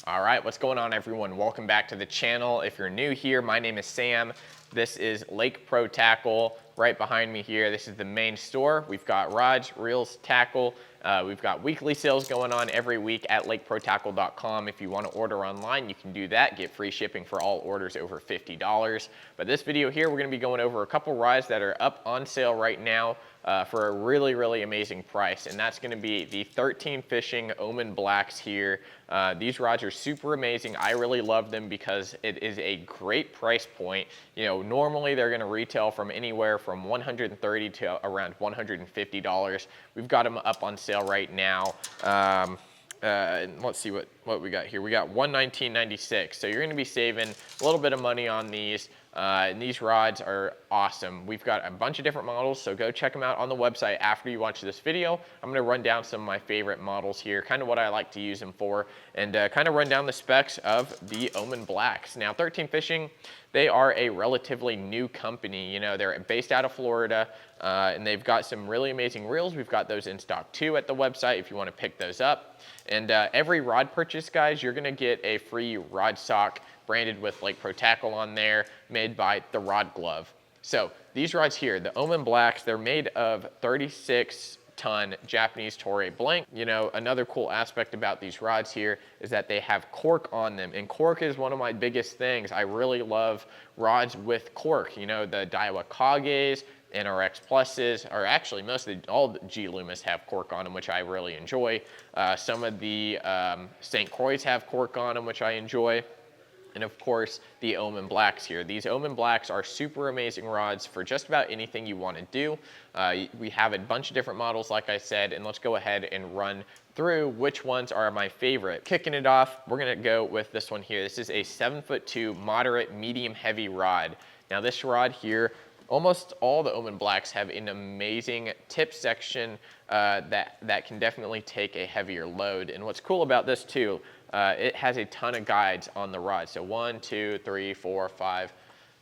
All right, what's going on, everyone? Welcome back to the channel. If you're new here, my name is Sam. This is Lake Pro Tackle. Right behind me here, this is the main store. We've got rods, reels, tackle. We've got weekly sales going on every week at lakeprotackle.com. If you want to order online, you can do that. Get free shipping for all orders over $50. But this video here, we're going to be going over a couple rods that are up on sale right now for a really amazing price, and that's going to be the 13 Fishing Omen Blacks here. These rods are super amazing. I really love them because it is a great price point. You know, normally they're going to retail from anywhere from $130 to around $150. We've got them up on sale right now. And let's see what we got here. We got $119.96. So you're going to be saving a little bit of money on these. And these rods are awesome. We've got a bunch of different models, so go check them out on the website after you watch this video. I'm going to run down some of my favorite models here, kind of what I like to use them for, and kind of run down the specs of the Omen Blacks. Now, 13 Fishing, they are a relatively new company. You know, they're based out of Florida, and they've got some really amazing reels. We've got those in stock too at the website if you want to pick those up. And every rod purchase, guys, you're going to get a free rod sock branded with Lake Pro Tackle on there, made by the Rod Glove. So these rods here, the Omen Blacks, they're made of 36-ton Japanese Toray blank. You know, another cool aspect about these rods here is that they have cork on them, and cork is one of my biggest things. I really love rods with cork. You know, the Daiwa Kages, NRX Pluses, or actually all the G Loomis have cork on them, which I really enjoy. Some of the St. Croix have cork on them, which I enjoy. And of course, the Omen Blacks here. These Omen Blacks are super amazing rods for just about anything you want to do. We have a bunch of different models, like I said, and let's go ahead and run through which ones are my favorite. Kicking it off, we're gonna go with this one here. This is a 7'2" moderate medium heavy rod. Now this rod here, almost all the Omen Blacks have an amazing tip section that can definitely take a heavier load. And what's cool about this too, it has a ton of guides on the rod. So 1, 2, 3, 4, 5,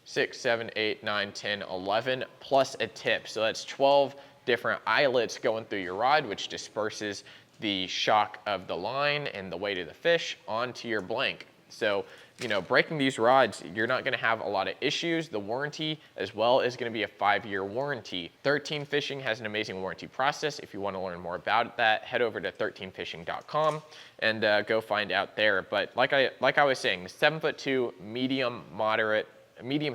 6, 7, 8, 9, 10, 11, plus a tip. So that's 12 different eyelets going through your rod, which disperses the shock of the line and the weight of the fish onto your blank. So, you know, breaking these rods, you're not going to have a lot of issues. The warranty as well is going to be a 5-year warranty. 13 Fishing has an amazing warranty process. If you want to learn more about that, head over to 13fishing.com and go find out there. But like I was saying, the 7'2" medium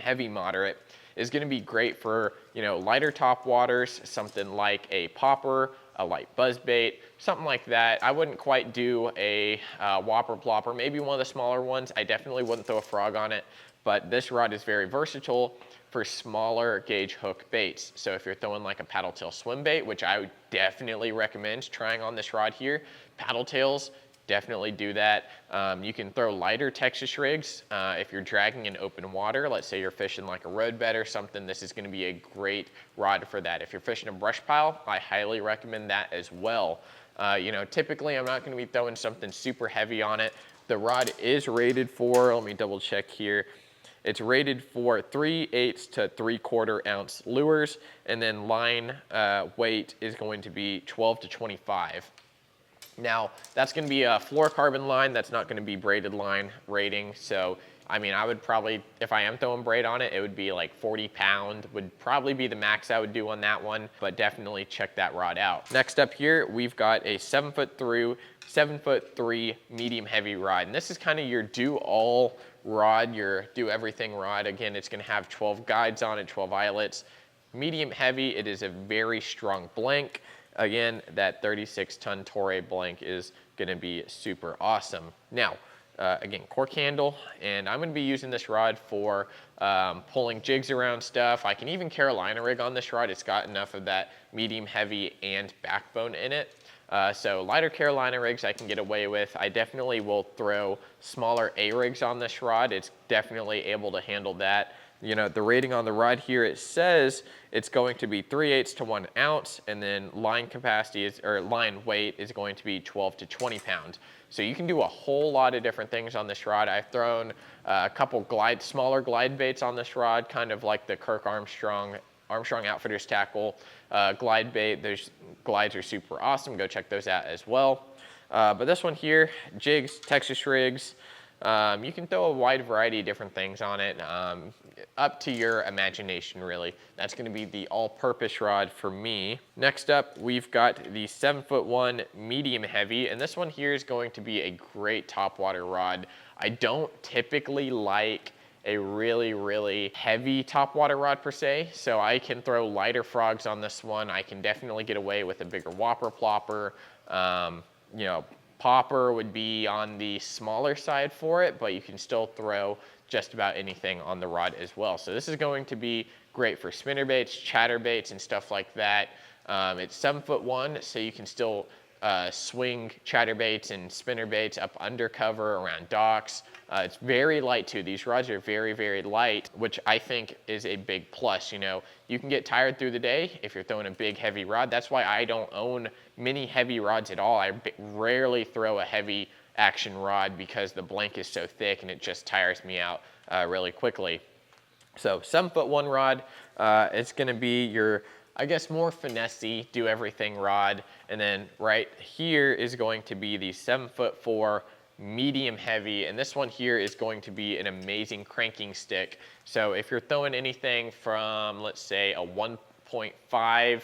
heavy moderate is going to be great for, you know, lighter top waters, something like a popper, a light buzzbait, something like that. I wouldn't quite do a whopper plopper, maybe one of the smaller ones. I definitely wouldn't throw a frog on it, but this rod is very versatile for smaller gauge hook baits. So if you're throwing like a paddle tail swim bait, which I would definitely recommend trying on this rod here, paddle tails, definitely do that. You can throw lighter Texas rigs if you're dragging in open water. Let's say you're fishing like a road bed or something. This is going to be a great rod for that. If you're fishing a brush pile, I highly recommend that as well. You know, typically I'm not going to be throwing something super heavy on it. The rod is rated for, let me double check here. It's rated for 3/8 to 3/4 ounce lures, and then line weight is going to be 12 to 25. Now, that's going to be a fluorocarbon line. That's not going to be braided line rating. So, I mean, I would probably, if I am throwing braid on it, it would be like 40 pound would probably be the max I would do on that one, but definitely check that rod out. Next up here, we've got a 7'3" medium heavy rod. And this is kind of your do all rod, your do everything rod. Again, it's going to have 12 guides on it, 12 eyelets. Medium heavy, it is a very strong blank. Again, that 36-ton Toray blank is going to be super awesome. Now, again, cork handle, and I'm going to be using this rod for pulling jigs around stuff. I can even Carolina rig on this rod. It's got enough of that medium heavy and backbone in it. So lighter Carolina rigs I can get away with. I definitely will throw smaller A-rigs on this rod. It's definitely able to handle that. You know, the rating on the rod here, it says it's going to be 3/8 to 1 ounce, and then line capacity is, or line weight is going to be 12 to 20 pounds. So you can do a whole lot of different things on this rod. I've thrown a couple smaller glide baits on this rod, kind of like the Kirk Armstrong Outfitters tackle glide bait. Those glides are super awesome. Go check those out as well. But this one here, jigs, Texas rigs, you can throw a wide variety of different things on it, up to your imagination really. That's gonna be the all-purpose rod for me. Next up, we've got the 7'1" medium heavy, and this one here is going to be a great topwater rod. I don't typically like a really heavy topwater rod per se, so I can throw lighter frogs on this one. I can definitely get away with a bigger whopper plopper. You know, popper would be on the smaller side for it, but you can still throw just about anything on the rod as well. So this is going to be great for spinnerbaits, chatterbaits, and stuff like that. It's 7'1", so you can still swing chatterbaits and spinnerbaits up undercover around docks. It's very light too. These rods are very light, which I think is a big plus. You know, you can get tired through the day if you're throwing a big heavy rod. That's why I don't own many heavy rods at all. I rarely throw a heavy action rod because the blank is so thick and it just tires me out really quickly. So 7'1" rod, it's gonna be your, I guess, more finessey, do everything rod. And then right here is going to be the 7'4" medium heavy. And this one here is going to be an amazing cranking stick. So if you're throwing anything from, let's say, a 1.5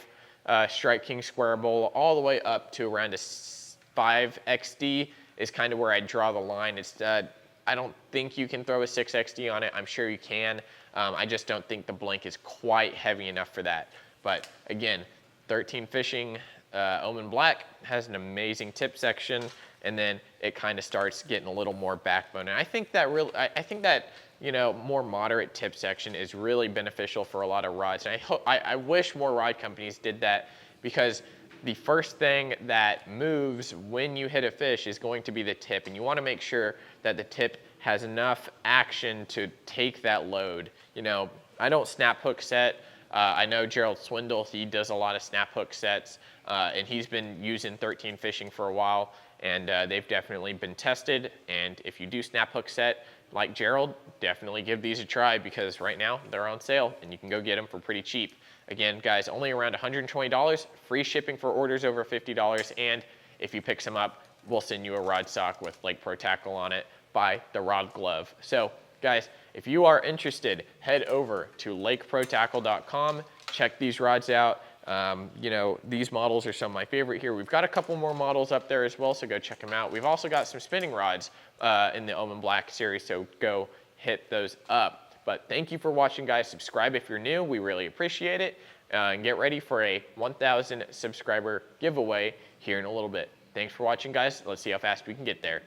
Strike King square bowl all the way up to around a 5 XD is kind of where I draw the line. It's, I don't think you can throw a 6 XD on it. I'm sure you can. I just don't think the blank is quite heavy enough for that. But again, 13 Fishing Omen Black has an amazing tip section, and then it kind of starts getting a little more backbone. And I think that you know, more moderate tip section is really beneficial for a lot of rods. And I wish more rod companies did that, because the first thing that moves when you hit a fish is going to be the tip, and you want to make sure that the tip has enough action to take that load. You know, I don't snap hook set. I know Gerald Swindle, he does a lot of snap hook sets, and he's been using 13 Fishing for a while, and they've definitely been tested. And if you do snap hook set like Gerald, definitely give these a try, because right now they're on sale and you can go get them for pretty cheap. Again, guys, only around $120, free shipping for orders over $50, and if you pick some up, we'll send you a rod sock with Lake Pro Tackle on it by the Rod Glove. So guys, if you are interested, head over to lakeprotackle.com, check these rods out. You know, these models are some of my favorite here. We've got a couple more models up there as well, so go check them out. We've also got some spinning rods in the Omen Black series, so go hit those up. But thank you for watching, guys. Subscribe if you're new. We really appreciate it. And get ready for a 1,000 subscriber giveaway here in a little bit. Thanks for watching, guys. Let's see how fast we can get there.